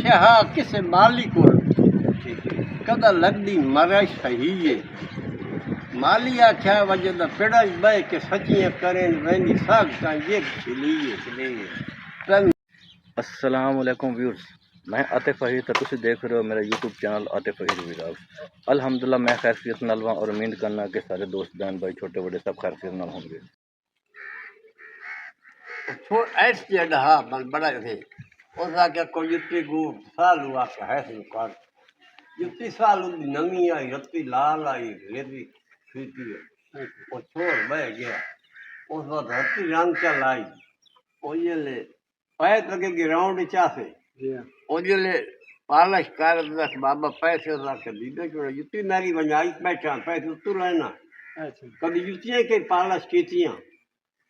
शहा किसे माली को कदा लगदी मरा सही है माली आख्या वजह द पेड़ा बह के सचियां करें वेंदी साग का ये चलिए अस्सलाम वालेकुम व्यूअर्स, मैं आतिफ फहीद तो तुम देख रहे हो मेरा YouTube channel Atif Fahid vlogs. अल्हम्दुलिल्लाह मैं खैरियत नाल वां और उम्मीद करना कि सारे दोस्त बहन भाई छोटे बड़े सब खैरियत नाल होंगे। तो ऐसे जड़ा मन बड़ा थे उसका क्या कोई युक्ति गु साल हुआ है सुकार युक्ति साल नवी आई रत्ती लाल आई लेती फीती वो छोड़ बह गया उस वक्त रत्ती रंग चल आई वो ये ले पैर लगे ग्राउंड चाहे वो ये ले पालश कर दस बाबा पैसे रख दीदे छोड़ युक्ति मेरी बनाई बैठा पैसे तू लेना कभी युक्तियाँ के पालश कीतियाँ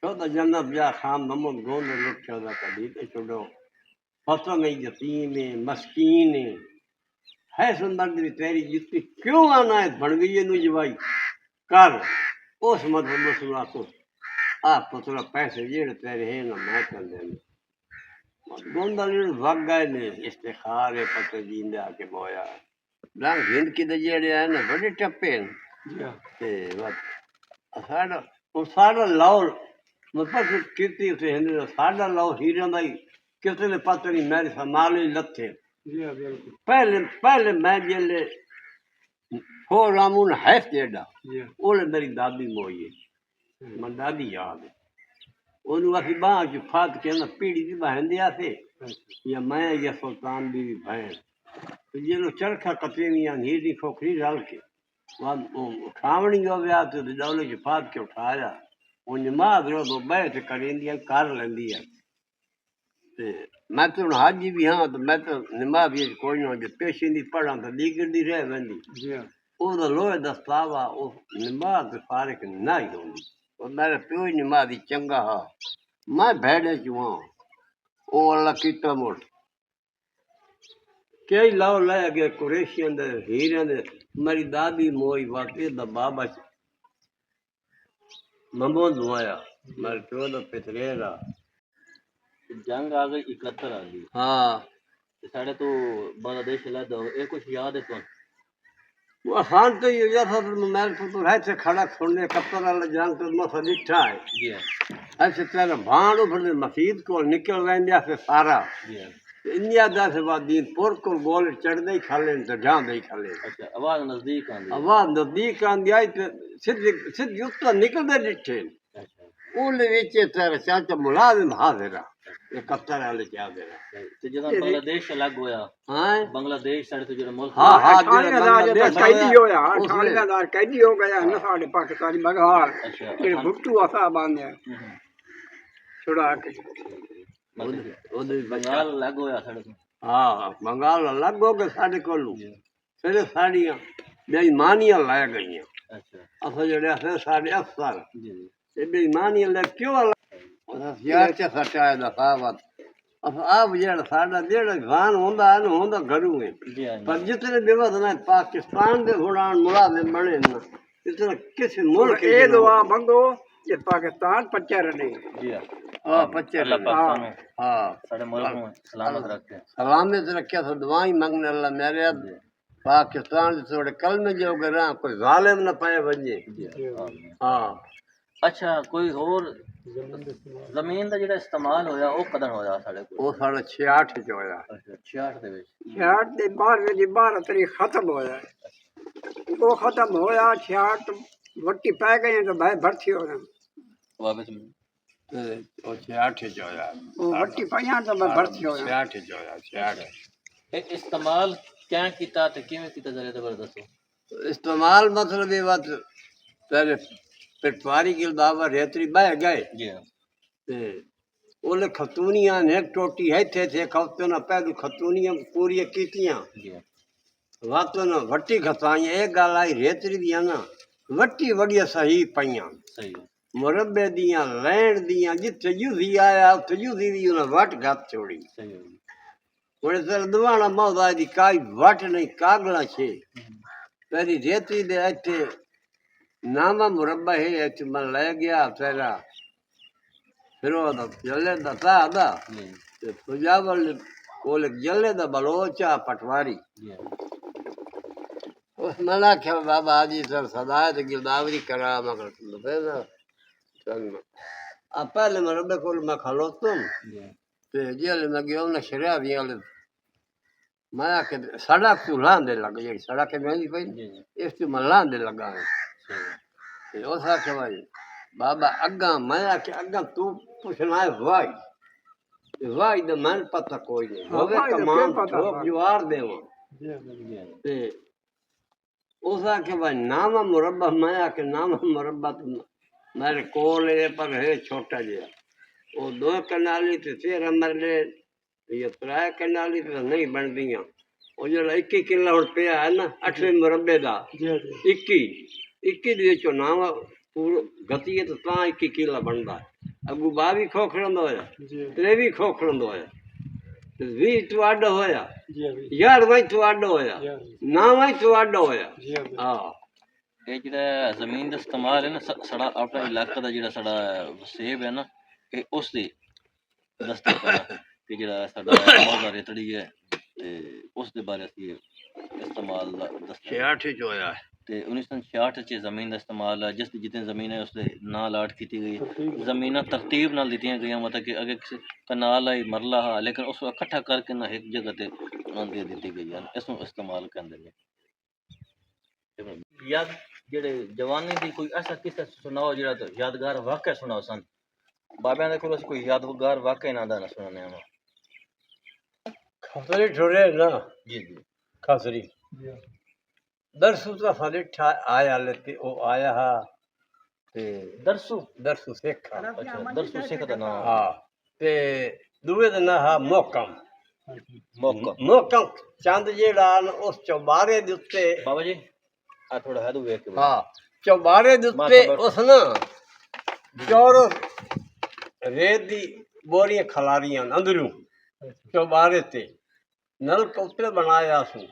तो जन्नत जा खाम नमन गोंद लुट दा कभी तो छोड़ो फसलों में यतीम मस्कीन है सुंदर दी तेरी जुत्ती क्यों आना है बन गई है नुजवाई कर उस मतलब मसला को आप पुतला पैसे जेड़ तेरे है ना मैं कर देना गोंदा लीड़ वग गए ने इस्तिखार है पते जींदे आके बोया रंग हिंद की जेड़े है ना बड़े टप्पे ते वत साड़ा लाओ मतलब कीर्ति उसे हिंद साड़ा लाओ हीरा दाई कितने पता नहीं मेरे समाले लथे पहले पहले मैं जेले हो रामून है जेड़ा ओले मेरी दादी मोई है मैं दादी याद है ओनु आखी बाह जो फात के ना पीड़ी दी बहन दिया थे या मैं या सुल्तान बीवी बहन तो ये लो चरखा कतेनियां नीरी खोखरी डाल के वहां खावणी जो व्याह तो दौले की फात के उठाया वो नमाज रो बैठ करेंदिया कर लेंदी है मैं तो हाजी भी हाँ तो मैं तो नमाज भी कोई ना जो पेशी पढ़ा तो लीगड़ी रह वेंदी वो लोहे दस्तावा वो नमाज फारिक ना ही होंगी और मेरे प्यो ही नमाज चंगा हा मैं भेड़े चुआ वो अल्लाह कीता मुड़ कई लाओ ले गए कुरेशियन दे हीरे दे मेरी दादी मोई वाकई दा बाबा ममोद हुआ मेरे प्यो दा पितरेरा जंग आ गई 71 आ गई हाँ साढ़े तो बांग्लादेश ला दो ये कुछ याद है तो वो आसान तो ये था मैं तो ऐसे खड़ा छोड़ने कप्तान वाला जंग तो मसा दिखा है जी ऐसे तेरे भाण उभरने मस्जिद को निकल रहे से सारा इंडिया दा से बाद दिन पुर को गोल चढ़दे ही खाले तो जांदे ही खाले अच्छा आवाज नजदीक आंदी आई तो सिद्ध युक्त निकलदे दिखे ओले विच तेरे चाचा मुलाजिम हाजिरा ये कप्तान वाले क्या दे तो जब बांग्लादेश अलग होया हां बांग्लादेश साढ़े तो जो मुल्क हां हां कैदी होया 98 कैदी हो गया ना साढ़े पाकिस्तानी बगाल अच्छा ये भुट्टू आसा बांधे छुड़ा के ओदे बंगाल अलग होया साढ़े तो हां बंगाल अलग हो गए साढ़े कोलू फिर साड़ियां बेईमानियां ला गईयां अच्छा अस जेड़े अस साढ़े अफसर जी ये बेईमानियां ला क्यों यार च सटाया दफावत अब आप जेड़ा साडा जेड़ा गान होंदा घरू है जी पर जितने बेवद ना पाकिस्तान के गुलाम मुलाजिम बने ना इतना किसी मुल्क ये दुआ मंगो ये पाकिस्तान पच्चे रहे जी हां पच्चे हां साढ़े मुल्क में सलामत रखे सलामत रखे तो दुआई मांगने अल्लाह मेरे पाकिस्तान थोड़े कलमे जो गरा कोई जालिम ना पाए वजे हां अच्छा कोई और जमीन का जेड़ा इस्तेमाल होया वो कदन होया साढ़े को वो साढ़े 66 च होया अच्छा 66 दे विच 66 दे 12 तारीख खत्म होया वो खत्म होया 66 वट्टी पै गई तो भाई भर्ती हो गया वापस वो 66 च होया वो वट्टी पाया तो मैं भर्ती हो गया 66 च होया 66 इस्तेमाल क्या कीता ते किवें कीता जरा ते दसो इस्तेमाल मतलब ये बात पहले पटवारी की दावा रेतरी बह गए जी ते ओले खतूनियां ने टोटी है थे खवतो ना पैदू खतूनियां पूरी कीतियां जी वातो ना वट्टी खताई एक गाल आई रेतरी दियां ना वट्टी वड़िया सही पईयां सही मुरब्बे दियां लैंड दियां जिथे यूजी आया उथे यूजी दी ना वट गत छोड़ी सही ओले सर दवाना मौदा दी काई वट नहीं कागला छे तेरी रेतरी दे इथे नामा मुरब्बा है ऐसे मन ले गया तेरा फिर वो चले दता दा ते पंजाब वाले कोल जले दा बलोचा पटवारी जी उस मना क्या बाबा जी सर सदायत गिरदावरी करा मगर ना आ पहले मरबे कोल मैं खलोतुम जी ते जेल में गयो ना शरिया भी वाले मैं के सड़क तू लांदे लग गई सड़क में नहीं पई जी इस तू मैं लांदे लगा ते उस आखे भाई बाबा अग्गा मैं के अग्गा तू पूछना है वाई द मन पता कोई नहीं हाँ, होवे वाई दा कमान केर पता ठोक वा। जुआर देवा ते उस आखे भाई नामा मुरब्बा मैं आखे नामा मुरब्बा तो मेरे कोल है पर है छोटा जिहा वो 2 कनाली ते 13 मरले ये 3 कनाली तो नहीं बन दियां वो जो 21 किला हुण पिया है ना 8वें मुरब्बे दा 21 दे विचों नाम पूरो गति है तो 21 किला बनदा अगू 22 खोखड़ंदो होया 23 खोखड़ंदो होया 20 तो आडो होया 11 तो आडो होया 9 तो आडो होया हाँ ਇਹ ਜਿਹੜਾ ਜ਼ਮੀਨ ਦਾ ਇਸਤੇਮਾਲ ਹੈ ਨਾ ਸਾਡਾ ਆਪਣਾ ਇਲਾਕਾ ਦਾ ਜਿਹੜਾ ਸਾਡਾ ਵਸੇਬ ਹੈ ਨਾ ਇਹ ਉਸ ਦੀ ਦੱਸਦਾ ਪਿਆ ਕਿ ਜਿਹੜਾ ਸਾਡਾ ਮੌਜ਼ਾ ਰੇਤੜੀ ਹੈ ਤੇ ਉਸ ਦੇ ਬਾਰੇ ਅਸੀਂ ਇਸਤੇਮਾਲ ਦਾ ਦੱਸਦੇ 66 ਚ ਹੋਇਆ ਤੇ 1966 ਚ ਜ਼ਮੀਨ ਦਾ ਇਸਤੇਮਾਲ ਹੈ ਜਿਸ ਦੀ ਜਿਤਨੀ ਜ਼ਮੀਨ ਹੈ ਉਸ ਦੇ ਨਾਂ ਲਾਟ ਕੀਤੀ ਗਈ ਜ਼ਮੀਨਾਂ ਤਰਤੀਬ ਨਾਲ ਦਿੱਤੀਆਂ ਗਈਆਂ ਮਤਲਬ ਕਿ ਅਗੇ ਕਿਸੇ ਕਨਾਲ ਆਈ ਮਰਲਾ ਹੈ ਲੇਕਿਨ ਉਸ ਨੂੰ ਇਕੱਠਾ ਕਰਕੇ ਨਾ ਇੱਕ ਜਗ੍ਹਾ ਤੇ ਦੇ ਦਿੱਤੀ ਗਈ ਹੈ ਇਸ ਨੂੰ ਇਸਤੇਮਾਲ ਕਹਿੰਦੇ ਨੇ याद जेड़े जवानी दी कोई ऐसा किस्सा सुनाओ जेड़ा तो यादगार वाकया सुनाओ सन बाबा दे कोल कोई यादगार वाकया ना दा ना सुनाने आवा खसरी ठोरे ना जी जी खसरी दरसू का फलिठ आया लेते ओ आया हा ते दरसू सिख हा। अच्छा दरसू सिख दा नाम हाँ ते दूए दा ना हा मोकम मौका मोकम चंद जेड़ा उस चौबारे दे उत्ते बाबा जी आ थोड़ा है वेख के हाँ चौबारे दे उत्ते उस ना चौरो रेत दी बोरियां खलारियां अंदरू चौबारे ते नलका उत्ते बनाया सू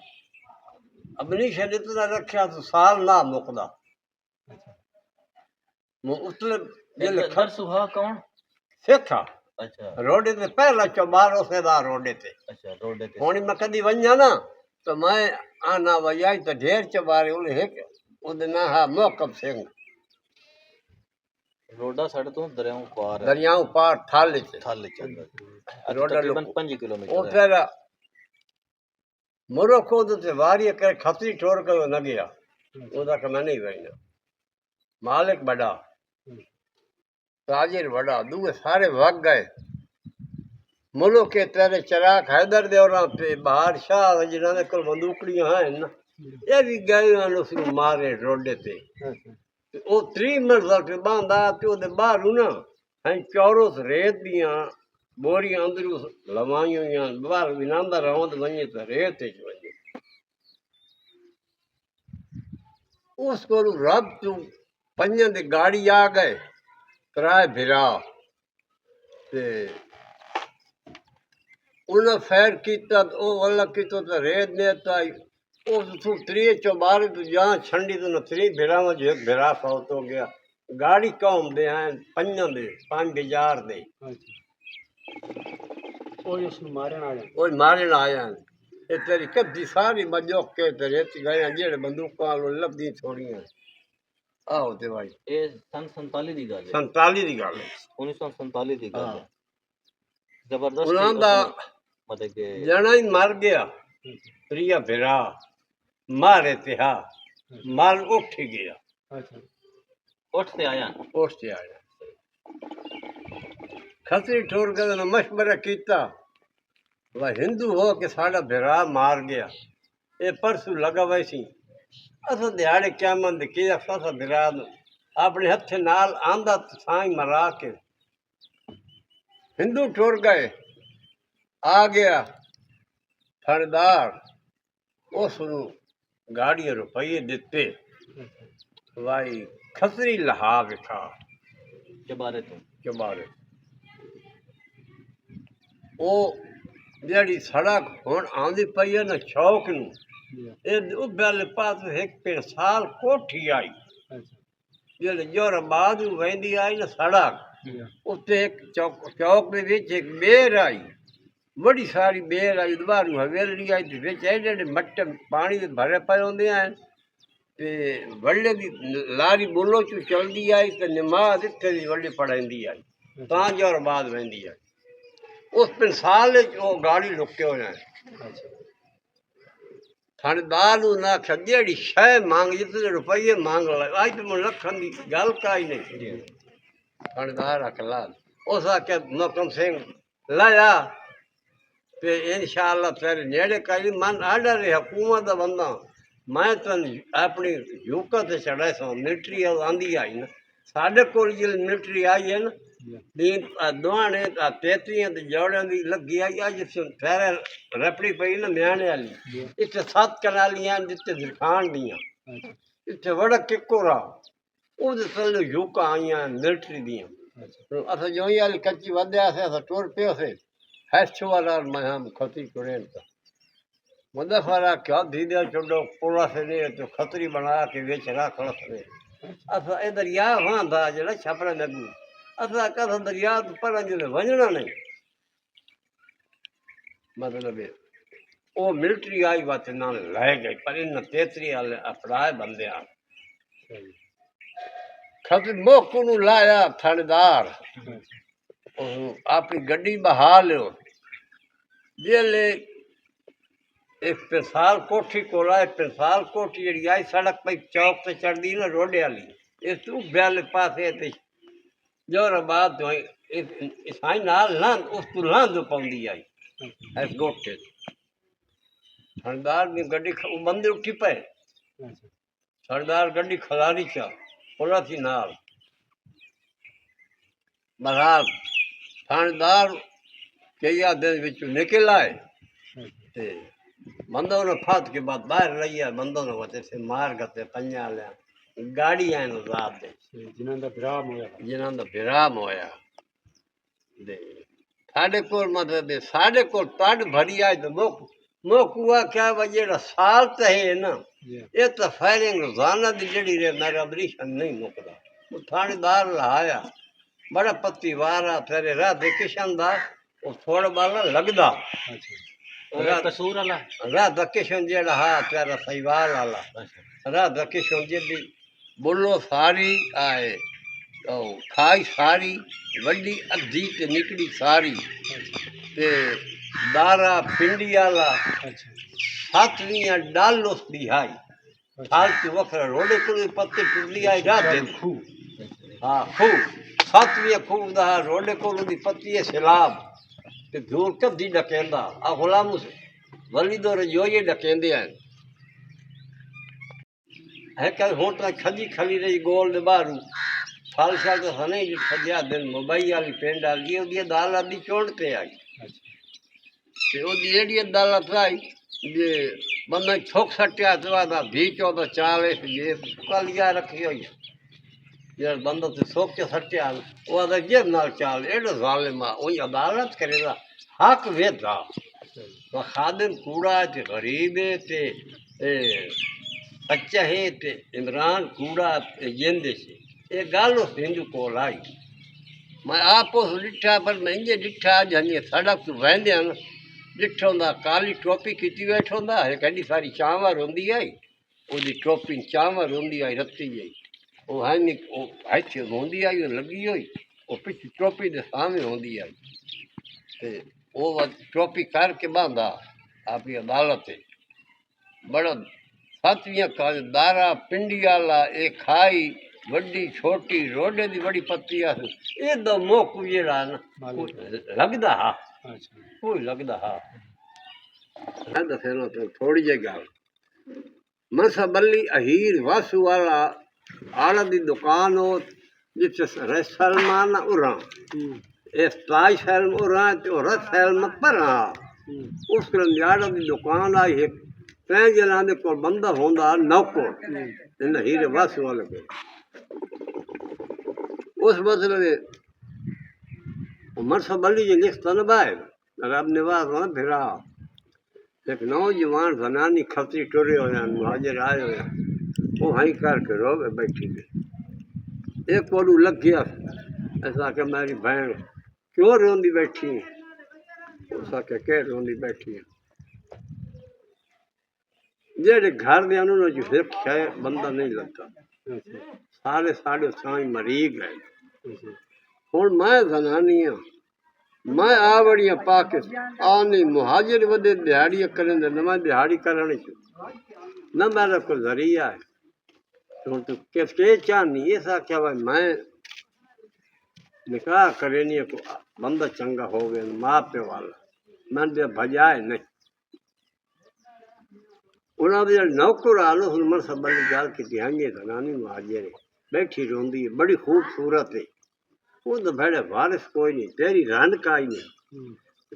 अपनी शरीर तो रखा तो साल ना मुकदा उत्ते दरसू हा कौन सिखा अच्छा रोडे ते पहला चौबार उसे दा रोडे ते अच्छा रोड ते हुण मैं कदी वञा ना तो मैं आना वजाई तो ढेर चबारे उन हिक उद ना हा मोकम सिंह रोडा साडे तो दरियाओं पार है दरियाओं पार थाल च थल चंदा रोडा तकरीबन लोग 5 ओ किलोमीटर है फिर मुरो खोद ते वारी कर खतरी ठोर कर न गया ओदा के मैं नहीं वईना मालिक बड़ा ताजिर बड़ा दूए सारे भाग गए मुल्क के तेरे चराग हैदर दे और पे बाहर शाह जिन्होंने कोल बंदूकड़ियां हैं ना ये भी गए उस मारे रोडे ते ओ 3 मंजिल ते बांधा ते ओदे बाहर ना हैं चौरस रेत दियां बोरियां अंदरू लवाई हुई बाहर विनांदा रवंद वने ते रेत च वने उस को रब तू पंजन दी गाड़ी आ गए कराए भिरा ते उन्हें फैर किया ओ वाला कितो तो रेत ने ताई उस तू 3 चौबारे तो जहाँ छंडी तो न 3 भिरा में जो भिरा फौत हो गया गाड़ी कौम दे हैं पंजन दे 5000 दे मारन आया ये तेरी कद्दी सारी बजो के तेरे गए जेड़े बंदूकां लो लभदी थोड़ियां आओ ते भाई ये सन 47 दी गल है 47 दी गल है 1947 दी गल हाँ। है जबरदस्त उन्हां दा मतलब कि जना ही मर गया प्रिया भिरा मारे ते हा माल उठ गया उठ से आया उठ से आया खतरी ठोर कर मशवरा किया वह हिंदू हो के साड़ा भिरा मार गया ये परसू लगा वैसी अस दिहाड़े क्या मन किया असा भिरा अपने हथ नाल आंदा साई मरा के हिंदू ठोर गए आ गया फरदार उस गाड़ी रुपये दिते भाई खतरी लहा बिठा जबारे तो चबारे वो जी सड़क हुण आंदी पई है ना शौक नू वाले पास एक साल कोठी आई जेड़े जोराबाद वेंदी आई ना सड़क उत्ते एक चौक दे विच एक बेर आई बड़ी सारी बेर आई दुबारू हवेली आई ते विच एडे एडे मट्टे पानी दे भरे पए होंदे आहिनि ते वल्ले दी लारी बुलो चू चलदी आई ते नमाज़ इत्थे दी वल्ले पढ़ाईंदी आई तां जो बाद वेंदी आई उस पिसाल च ओ गाड़ी लुके होए आहिनि थानेदार नूं ना आख्या जहिड़ी शइ मंग जितने रुपये मंग ला अज तो मैं लखन की गल काई नहीं थानेदार आख ला उस आख्या मकम सिंह लाया ते इंशाअल्लाह तेरे नेड़े कई मन आडा रे हुकूमत दा बंदा मैं तन अपनी यूका ते चढ़ाए सो मिलिट्री आंदी आई ना साढ़े कोल जिल मिलिट्री आई है ना दीन दुआने तेतरियां ते जोड़ियां दी लगी आई अज फेरे रपड़ी पई ना म्याने वाली इत्थे 7 कनालियां जिते दिखान दियां इत्थे बड़ा किकोरा ਉਹਦੇ ਥੱਲੇ ਯੂਕਾਂ ਆਈਆਂ ਮਿਲਟਰੀ ਦੀਆਂ ਅਸਾਂ ਜੋ ਹੀ ਵਾਲੀ ਕੱਚੀ ਵਧਿਆ ਸੀ ਅਸਾਂ ਟੁਰ ਪਿਓ ਸੀ ਹੈਛੋ ਵਾਲਾ ਮੈਂ ਖਤਰੀ ਕੁਰੇਨ ਤਾਂ ਮੁਦਫਰਾ ਕਿਆ ਦੀਦੇ ਛੋੜੋ ਪੂਰਾ ਸੇ ਨੇ ਤੇ ਖਤਰੀ ਬਣਾ ਕੇ ਵਿੱਚ ਰੱਖ ਲਸਨੇ ਅਸਾਂ ਇਹ ਦਰਿਆ ਵਾਂਦਾ ਜਿਹੜਾ ਛਪੜਾ ਲੱਗੂ ਅਸਾਂ ਕਦ ਦਰਿਆ ਪਰ ਜਿਹੜੇ ਵਜਣਾ ਨਹੀਂ ਮਤਲਬ ਉਹ ਮਿਲਟਰੀ ਆਈ ਬਾਤ ਨਾਲ ਲੈ ਗਈ ਪਰ ਇਹਨਾਂ ਤੇਤਰੀ ਵਾਲੇ ਅਪਰਾਏ ਬੰਦੇ ਆ खत मोक नूं लाया थानेदार अपनी गड्डी बहा लियो जेले एक पिसाल कोठी कोल आए पिसाल कोठी जी आई सड़क पे चौक से चढ़ती ना रोडे वाली इस तू ब्याले पासे ते जोराबाद तो साई नाल ना उस तू लांद पाउंदी आई इस गोटे थानेदार दी गड्डी बंदे उठी पे थानेदार गड्डी खलारी चा पुला थी नाल बहरहाल थानेदार कई दिन विच निकल आए ते बंदों ने फत के बाद बाहर रही है बंदों ने वते से मार गते पंजा लिया गाड़ी आए रात दे जिन्हां दा विराम होया दे साडे कोल मतलब साडे कोल पड भरी आए तो मोकुआ क्या वजेड़ा साल ते है ना ये तो फायरिंग रोजाना दी जड़ी रे मेरा ऑपरेशन नहीं मुकदा वो थानेदार लाया बड़ा पत्ती वारा तेरे राधे किशन दा वो थोड़ा बाला लगदा कसूर वाला राधा किशन जेड़ा हा तेरा सहीवाल वाला राधा किशन जेडी बोलो सारी आए ओ खाई सारी वड्डी अद्धी ते निकली सारी ते दारा पिंडी वाला 7 डाल उस दी हाई हाल के वखरा रोडे को पत्ते टुटली आई रात दिन खू हाँ खू 7 खूह दा रोडे को दी पत्ती है सैलाब ते दूर कदी डकेंदा आ गुलाम वली दो जो ये डकेंदे हैं है कल होटल खदी खली रही गोल दे बारू साल साल तो सने जो खदिया दिन मुंबई वाली पिंड आ गई ओदी दाल आदि चोड़ते आई ते ओदी एडी दाल आई जे बंदा छोक सटिया तो आदा भी 14 40 ये कलिया रखी हुई यार बंदा तो सोक के सटिया वो आदा जे नाल चाल एडो जालिमा ओ अदालत करेगा हक वेदा तो खादिम कूड़ा ते गरीब है ते बच्चा है ते इमरान कूड़ा जेंदे से ये गालो हिंदू को लाई मैं आपो डिठा पर मैं इंजे डिठा जानी सड़क तो वेंदे न डिठो दा काली टोपी की बैठो दा है कड़ी सारी चांवर होंदी आई ओदी टोपी चांवर होंदी आई रत्ती आई ओ है नी ओ हाथ होंदी आई लगी हुई ओ पिछ टोपी दे सामने होंदी आई ते ओ टोपी करके बांधा आपकी अदालत बड़ा 7 का दारा पिंडी वाला ए खाई वड्डी छोटी रोडे दी बड़ी पत्ती आ ये दो मोक जेड़ा ना लगदा हा कोई लगदा हा दसेनो तो थोड़ी जी गल मसा बल्ली अहीर वासु वाला आला दी दुकान हो जिथे सलमान उरा ताज सैलम उरा ते रस सैलम परा उस आला दी दुकान आई है 3 जना दे कोल बंदा होंदा नौकर इन हीरे वासु वाले को उस मसले मरसा बल्ली जी लिख तनबाए रब निवास ना फिरा एक नौजवान जनानी खतरी टुरे हो हाजिर आए हो वो हाई करके रोवे बैठी गई एक कोडू लग गया ऐसा कि मेरी बहन क्यों रोंदी बैठी उस आखे के रोंदी बैठी है जेड़े घर दे उन्होंने जो एक शय बंदा नहीं लगता सारे साढ़े साई मरी गए हुण मैं जनानी हाँ मैं आवड़ियां पाकिस्तान आनी मुहाजिर वदे दिहाड़ी करें न मैं दिहाड़ी करने न मेरा कोई जरिया है तो तू के चाहनी ऐसा क्या भाई मैं निकाह करेनी को बंदा चंगा हो गया माँ प्यो वाला मैं दे भजाए नहीं उन्होंने जो नौकर आलो मन सब बड़ी गाल की ध्यान जनानी मुहाजिर बैठी रोंदी है बड़ी खूबसूरत है वो तो भेड़े वारिस कोई नहीं तेरी रन का ही नहीं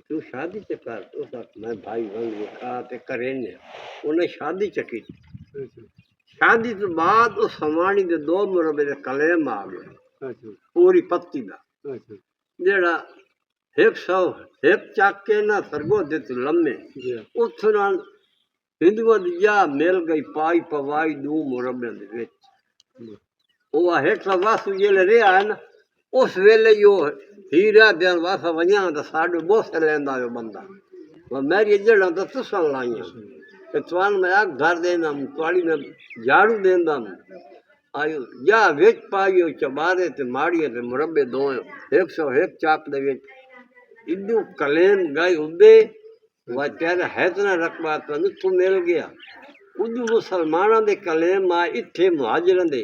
तू शादी च कर तो मैं भाई बन खा ते करे ने उन्हें शादी चकी शादी तो बाद उस समानी दे 2 मुरबे दे कलेम आ गए पूरी पत्ती दा जेड़ा 100 एक चक के ना सरगो दे तू लम्मे उस नाल हिंदुआ दी जा मिल गई पाई पवाई 2 मुरबे दे विच वो हेठ वासु जेले रे है ना उस वेले यो हीरा देन वासा वञा तो साढ़े बोस लेंदा जो बंदा वो मेरी जड़ा तो तुसन लाइया ते तुआन मैं आग घर देना तुआड़ी में झाड़ू देंदा आयो या विच पाइयो चबारे ते माड़िए ते मुरब्बे दो 101 चाक दे विच इदू कलेम गए उदे वा तेरे हैतना रकबा तो नुथु मिल गया उदू मुसलमाना दे कलेम आ इथे मुहाजिरां दे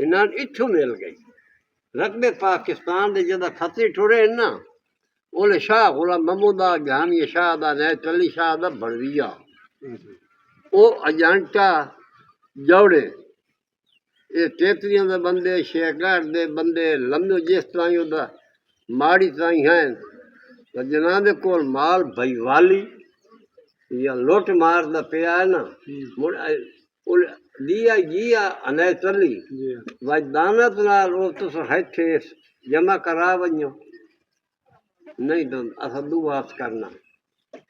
इन्हां इथों मिल गई रकबे पाकिस्तान दे जदा खतरे ठुरे ना ओले शाह गुलाम महमूदा ज्ञानी शाह दा ने तली शाह दा बड़विया ओ अजंटा जौड़े ये तेतरियां दे बंदे शेखगढ़ दे बंदे लम्बो जिस तरह ओदा माड़ी तरह हैं तो जना दे कोल माल भईवाली या लुट मार दा पिया है ना मुड़ दिया जिया अने चली वह दानत नाल वो तुस हेठे जमा करा वञो नहीं तो असां दुआस करना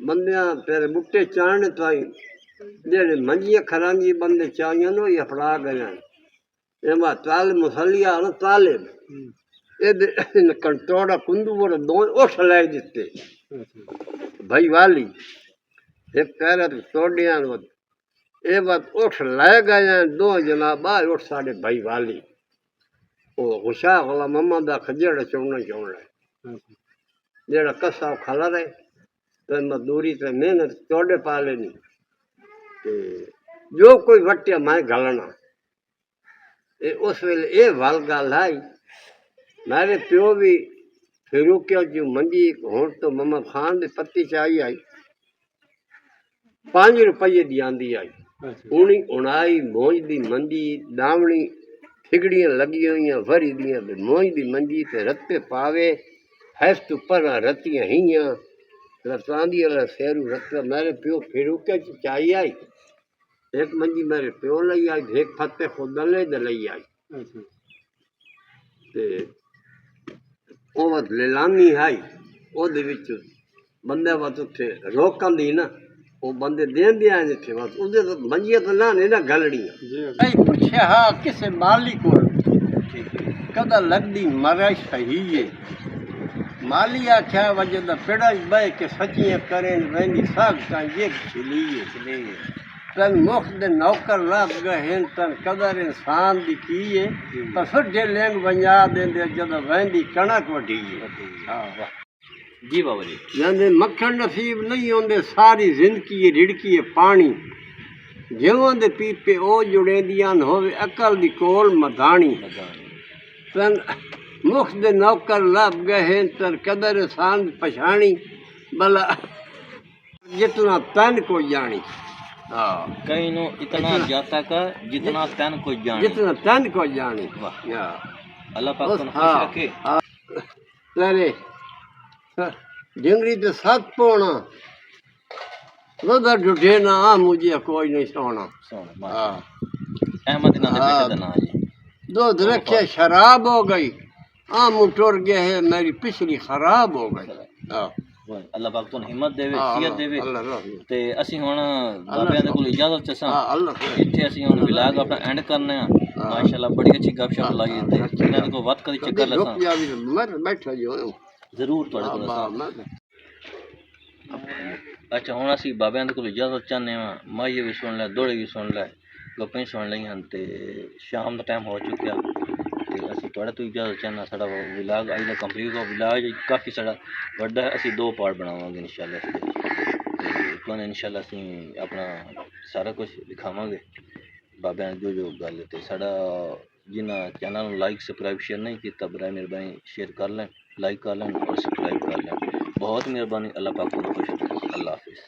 बंदियां तेरे बुट्टे चाणने ताई जेड़े मंजिया खरांगी बंदे चाहिए नो ये फड़ा गया एमा ताल मुसलिया न तालिब ए कंटोड़ा कुंदू वो दो ओठ ले दिते भाई वाली एक पैर तोड़ियां ये बात उठ ले गए 2 जना बाहर उठ साढ़े भाई वाली वो गुस्सा वाला मम्मा दा खजड़ चौना जेड़ा कसा खला रहे तो मजदूरी ते मेहनत चौड़े पा लेनी जो कोई वटिया मैं गलना उस वेले ये वल गल आई मेरे प्यो भी फिरूकिया जो मंजी हूँ तो मम्मा खान दी पत्ती चाई आई 5 रुपये दी आंदी आई उनी उनाई मौज दी मंजी दावणी ठिगड़ियां लगी हुई भरी दियां मौज दी मंजी ते रत्ते पावे हैस्त पर रत्तियां हियां रतांदी वाला शेरू रत्ता मेरे प्यो फिरूके चाई आई एक मंजी मेरे प्यो लई आई एक फते खुद दे लई आई ते ओ वत लेलामी आई ओदे विच बंदे वत उथे रोकन दी ना वो बंदे देन दिया थे बस उधर तो मंजिया तो ना नहीं ना गलड़ियां नहीं पूछे हाँ किसे माली को कदा लगदी मरा सही है माली आख्या वजह दा पेड़ा बह के सचियां करें वेंदी साग का ये छिली तन मुख दे नौकर लग गए तन कदर इंसान दी की है पर सुठे लेंग बंजा देंदे जद वेंदी कणक वठी है हां वाह जी बाबा जी यानी मक्खन नसीब नहीं होंदे सारी जिंदगी रिड़की है पानी जिवां दे पीपे ओ जुड़ेंदियां होवे अकल दी कोल मदानी तन मुख दे नौकर लब गए तन कदर इंसान पछाणी भला जितना तन को जानी कहीं नो इतना जाता का जितना तन को जाने जितना तन को जानी अल्लाह पाक को खुश रखे तेरे डिंगरी तो 7 पौना वदा ढूंढे ना मुझे कोई नहीं सोना अहमद ना बेटे दा ना जी दूध रखे शराब हो गई आम टुर गया है मेरी पिछली खराब हो गई अल्लाह पाक तो हिम्मत देवे सेहत देवे ते ਅਸੀਂ ਹੁਣ ਬਾਬਿਆਂ ਦੇ ਕੋਲ ਇਜਾਜ਼ਤ ਚਾਹਾਂ ਇੱਥੇ ਅਸੀਂ ਹੁਣ ਵਿਲਾਗ ਆਪਣਾ ਐਂਡ ਕਰਨਾ ਹੈ ਮਾਸ਼ਾਅੱਲਾ ਬੜੀ ਅੱਛੀ ਗੱਪਸ਼ਪ ਲਾਈ ਤੇ ਇਹਨਾਂ ਦੇ ਕੋ ਵੱਧ ਕਦੀ ਚੱਕਰ ਲਸਾਂ ਮੈਂ ਬੈਠਾ ਜੋ ਜ਼ਰੂਰ ਤੁਹਾਡੇ ਕੋਲ ਅੱਛਾ ਹੁਣ ਅਸੀਂ ਬਾਬਿਆਂ ਦੇ ਕੋਲ ਇਜਾਜ਼ਤ ਚਾਹੁੰਦੇ ਹਾਂ, ਮਾਈਏ ਵੀ ਸੁਣ ਲੈ, ਦੋੜੇ ਵੀ ਸੁਣ ਲੈ, ਗੱਪਾਂ ਹੀ ਸੁਣ ਲਈਆਂ ਹਨ ਤੇ ਸ਼ਾਮ ਦਾ ਟਾਈਮ ਹੋ ਚੁੱਕਿਆ ਤੇ ਅਸੀਂ ਤੁਹਾਡੇ ਤੋਂ ਇਜਾਜ਼ਤ ਚਾਹੁੰਦਾ। ਸਾਡਾ ਵਿਲਾਗ ਅੱਜ ਦਾ ਕੰਪਲੀਟ ਹੋ, ਵਿਲਾਗ ਕਾਫੀ ਸਾਡਾ ਵੱਡਾ ਹੈ, ਅਸੀਂ 2 ਪਾਰਟ ਬਣਾਵਾਂਗੇ ਇਨਸ਼ਾਅੱਲਾ ਤੇ ਤੁਹਾਨੂੰ ਇਨਸ਼ਾਅੱਲਾ ਅਸੀਂ ਆਪਣਾ ਸਾਰਾ ਕੁਝ ਦਿਖਾਵਾਂਗੇ ਬਾਬਿਆਂ ਦੀ ਜੋ ਗੱਲ ਤੇ ਸਾਡਾ ਜਿਨ੍ਹਾਂ ਚੈਨਲ ਨੂੰ ਲਾਈਕ ਸਬਸਕ੍ਰਾਈਬ ਸ਼ੇਅਰ ਨਹੀਂ ਕੀਤਾ ਬਰਾਏ ਮਿਹਰਬਾਨੀ ਸ਼ੇਅਰ ਕਰ ਲੈਣ, ਲਾਈਕ ਕਰ ਲੈਣ ਔਰ ਸਬਸਕ੍ਰਾਈਬ ਕਰ ਲੈਣ। ਬਹੁਤ ਮਿਹਰਬਾਨੀ। ਅੱਲਾਹ ਪਾਕ ਨੂੰ ਖੁਸ਼। ਅੱਲਾਹ ਹਾਫਿਜ਼।